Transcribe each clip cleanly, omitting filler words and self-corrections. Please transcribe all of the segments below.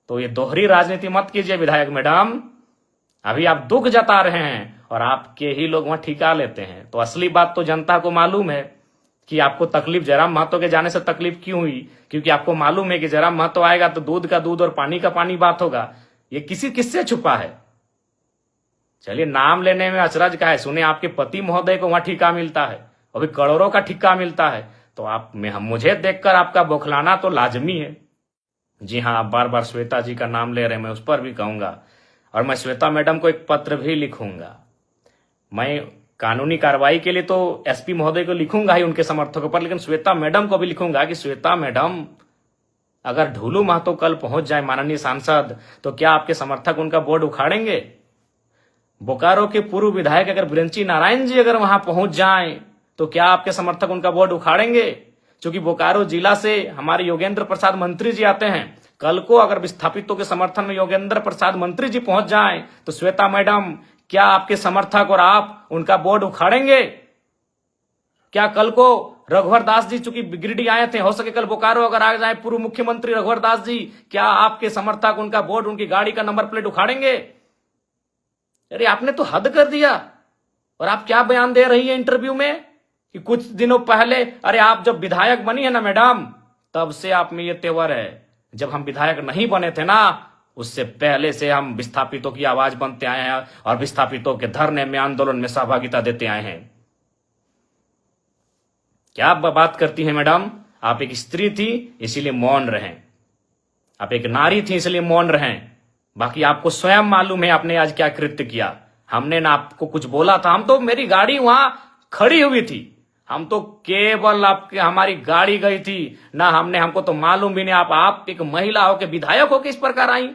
तो ये दोहरी राजनीति मत कीजिए विधायक मैडम। अभी आप दुख जता रहे हैं और आपके ही लोग वहां ठिका लेते हैं। तो असली बात तो जनता को मालूम है कि आपको तकलीफ जयराम महतो के जाने से तकलीफ क्यों हुई, क्योंकि आपको मालूम है कि जयराम महतो आएगा तो दूध का दूध और पानी का पानी बात होगा। ये किससे छुपा है? चलिए, नाम लेने में अचरज का है। सुने आपके पति महोदय को वहां ठिका मिलता है, अभी करोड़ों का ठिका मिलता है। तो आप मुझे देखकर आपका बौखलाना तो लाजमी है। जी हाँ, आप बार बार श्वेता जी का नाम ले रहे हैं, मैं उस पर भी कहूंगा और मैं श्वेता मैडम को एक पत्र भी लिखूंगा। मैं कानूनी कार्रवाई के लिए तो एसपी महोदय को लिखूंगा ही उनके समर्थकों पर, लेकिन श्वेता मैडम को भी लिखूंगा कि श्वेता मैडम, अगर ढूलू महतो कल पहुंच जाए माननीय सांसद, तो क्या आपके समर्थक उनका बोर्ड उखाड़ेंगे? बोकारो के पूर्व विधायक अगर ब्रंची नारायण जी अगर वहां पहुंच जाएं, तो क्या आपके समर्थक उनका बोर्ड उखाड़ेंगे? क्योंकि बोकारो जिला से हमारे योगेंद्र प्रसाद मंत्री जी आते हैं। कल को अगर विस्थापितों के समर्थन में योगेंद्र प्रसाद मंत्री जी पहुंच जाएं, तो श्वेता मैडम, क्या आपके समर्थक और आप उनका बोर्ड उखाड़ेंगे? क्या कल को रघुवर दास जी चूंकि गिरिडीह आए थे, हो सके कल बोकारो अगर आ जाए पूर्व मुख्यमंत्री रघुवर दास जी, क्या आपके समर्थक उनका बोर्ड, उनकी गाड़ी का नंबर प्लेट उखाड़ेंगे? अरे आपने तो हद कर दिया। और आप क्या बयान दे रही है इंटरव्यू में कि कुछ दिनों पहले, अरे आप जब विधायक बनी है ना मैडम, तब से आप में ये तेवर है। जब हम विधायक नहीं बने थे ना, उससे पहले से हम विस्थापितों की आवाज बनते आए हैं और विस्थापितों के धरने में, आंदोलन में सहभागिता देते आए हैं। क्या बात करती हैं मैडम? आप एक स्त्री थी इसीलिए मौन रहें, आप एक नारी थी इसलिए मौन रहें। बाकी आपको स्वयं मालूम है आपने आज क्या कृत्य किया। हमने ना आपको कुछ बोला था, हम तो, मेरी गाड़ी वहां खड़ी हुई थी, हम तो केवल आपके, हमारी गाड़ी गई थी ना, हमको तो मालूम भी नहीं आप एक महिला हो के विधायक हो के इस प्रकार आई।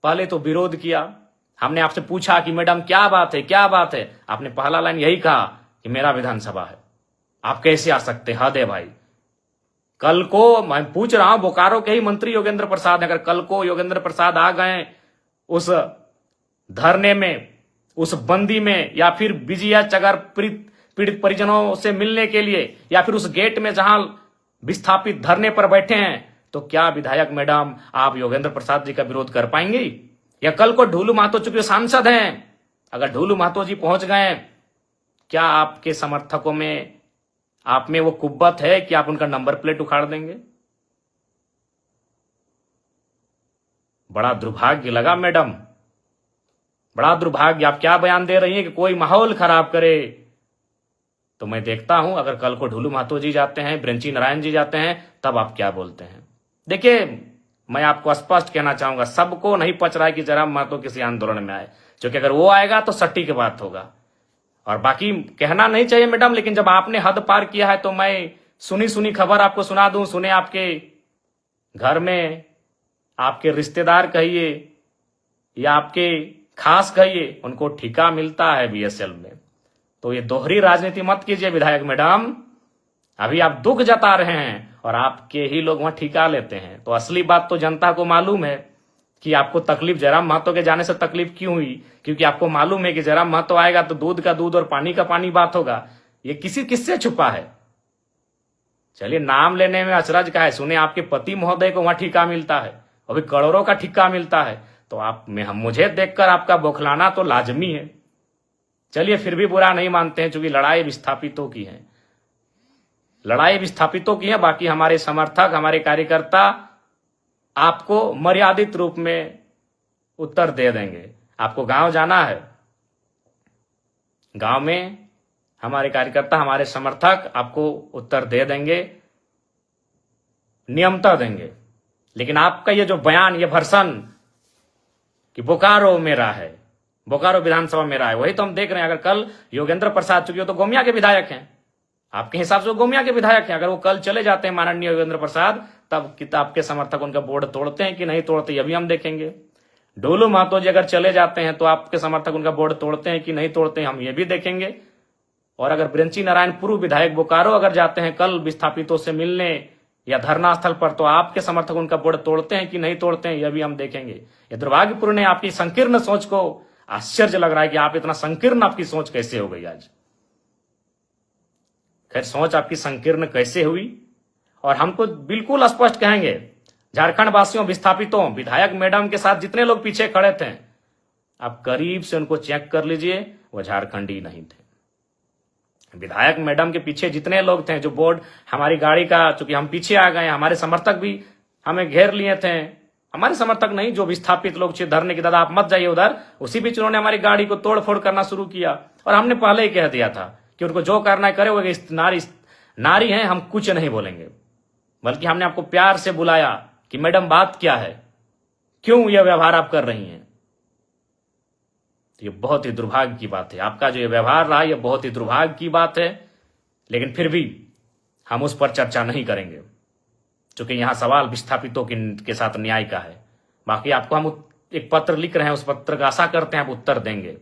पहले तो विरोध किया, हमने आपसे पूछा कि मैडम क्या बात है, क्या बात है? आपने पहला लाइन यही कहा कि मेरा विधानसभा है, आप कैसे आ सकते? हद है भाई। कल को मैं पूछ रहा हूं, बोकारो के ही मंत्री योगेंद्र प्रसाद, अगर कल को योगेंद्र प्रसाद आ गए उस धरने में, उस बंदी में, या फिर बीजीएच अगर पीड़ित परिजनों से मिलने के लिए, या फिर उस गेट में जहां विस्थापित धरने पर बैठे हैं, तो क्या विधायक मैडम आप योगेंद्र प्रसाद जी का विरोध कर पाएंगे? या कल को ढूलू महतो चूंकि सांसद हैं, अगर ढूलू महतो जी पहुंच गए, क्या आपके समर्थकों में, आप में वो कुव्वत है कि आप उनका नंबर प्लेट उखाड़ देंगे? बड़ा दुर्भाग्य लगा मैडम, बड़ा दुर्भाग्य। आप क्या बयान दे रही हैं कि कोई माहौल खराब करे? तो मैं देखता हूं अगर कल को ढूलू महतो जी जाते हैं, ब्रंची नारायण जी जाते हैं, तब आप क्या बोलते हैं। देखिए, मैं आपको स्पष्ट कहना चाहूंगा, सबको नहीं पच रहा है कि जयराम महतो किसी आंदोलन में आए, क्योंकि अगर वो आएगा तो सट्टी की बात होगा। और बाकी कहना नहीं चाहिए मैडम, लेकिन जब आपने हद पार किया है तो मैं सुनी खबर आपको सुना दूं। सुने आपके घर में आपके रिश्तेदार कहिए या आपके खास कहिए, उनको ठिका मिलता है बीएसएल में। तो ये दोहरी राजनीति मत कीजिए विधायक मैडम। अभी आप दुख जता रहे हैं और आपके ही लोग वहां ठिका लेते हैं। तो असली बात तो जनता को मालूम है कि आपको तकलीफ जयराम महतो के जाने से तकलीफ क्यों हुई, क्योंकि आपको मालूम है कि जयराम महतो आएगा तो दूध का दूध और पानी का पानी बात होगा। ये किससे छुपा है? चलिए, नाम लेने में अचरज का है। सुने आपके पति महोदय को वहां ठिका मिलता है, अभी करोड़ों का ठिका मिलता है। तो मुझे देखकर आपका बौखलाना तो लाजमी है। चलिए, फिर भी बुरा नहीं मानते हैं, क्योंकि लड़ाई विस्थापितों की है, लड़ाई विस्थापितों की है। बाकी हमारे समर्थक, हमारे कार्यकर्ता आपको मर्यादित रूप में उत्तर दे देंगे। आपको गांव जाना है, गांव में हमारे कार्यकर्ता, हमारे समर्थक आपको उत्तर दे देंगे, नियमता देंगे। लेकिन आपका ये जो बयान, ये भर्सन कि बोकारो मेरा है, बोकारो विधानसभा मेरा है, वही तो हम देख रहे हैं। अगर कल योगेंद्र प्रसाद, चूंकि वो तो गोमिया के विधायक हैं, आपके हिसाब से वो गोमिया के विधायक हैं, अगर वो कल चले जाते हैं माननीय योगेंद्र प्रसाद, तब आपके समर्थक उनका बोर्ड तोड़ते हैं कि नहीं तोड़ते, ये भी हम देखेंगे। ढोलू महतो जी अगर चले जाते हैं तो आपके समर्थक उनका बोर्ड तोड़ते हैं कि नहीं तोड़ते हैं, हम ये भी देखेंगे। और अगर ब्रंची नारायण पूर्व विधायक बोकारो अगर जाते हैं कल विस्थापितों से मिलने या धरना स्थल पर, तो आपके समर्थक उनका बोर्ड तोड़ते हैं कि नहीं तोड़ते हैं, यह भी हम देखेंगे। ये दुर्भाग्यपूर्ण है, आपकी संकीर्ण सोच को आश्चर्य लग रहा है कि आप इतना संकीर्ण, आपकी सोच कैसे हो गई आज। खैर, सोच आपकी संकीर्ण कैसे हुई, और हम तो बिल्कुल स्पष्ट कहेंगे, झारखंड वासियों, विस्थापितों, विधायक मैडम के साथ जितने लोग पीछे खड़े थे, आप करीब से उनको चेक कर लीजिए, वो झारखंडी नहीं थे। विधायक मैडम के पीछे जितने लोग थे, जो बोर्ड हमारी गाड़ी का, चूंकि हम पीछे आ गए, हमारे समर्थक भी हमें घेर लिए थे, हमारे समर्थक नहीं, जो विस्थापित लोग थे धरने की, दादा आप मत जाइए उधर, उसी बीच उन्होंने हमारी गाड़ी को तोड़ फोड़ करना शुरू किया। और हमने पहले ही कह दिया था कि उनको जो करना है करे, वो नारी हैं, हम कुछ नहीं बोलेंगे। बल्कि हमने आपको प्यार से बुलाया कि मैडम बात क्या है, क्यों यह व्यवहार आप कर रही हैं। तो ये बहुत ही दुर्भाग्य की बात है, आपका जो ये व्यवहार रहा, यह बहुत ही दुर्भाग्य की बात है। लेकिन फिर भी हम उस पर चर्चा नहीं करेंगे, क्योंकि यहां सवाल विस्थापितों के साथ न्याय का है। बाकी आपको हम एक पत्र लिख रहे हैं, उस पत्र का आशा करते हैं आप उत्तर देंगे।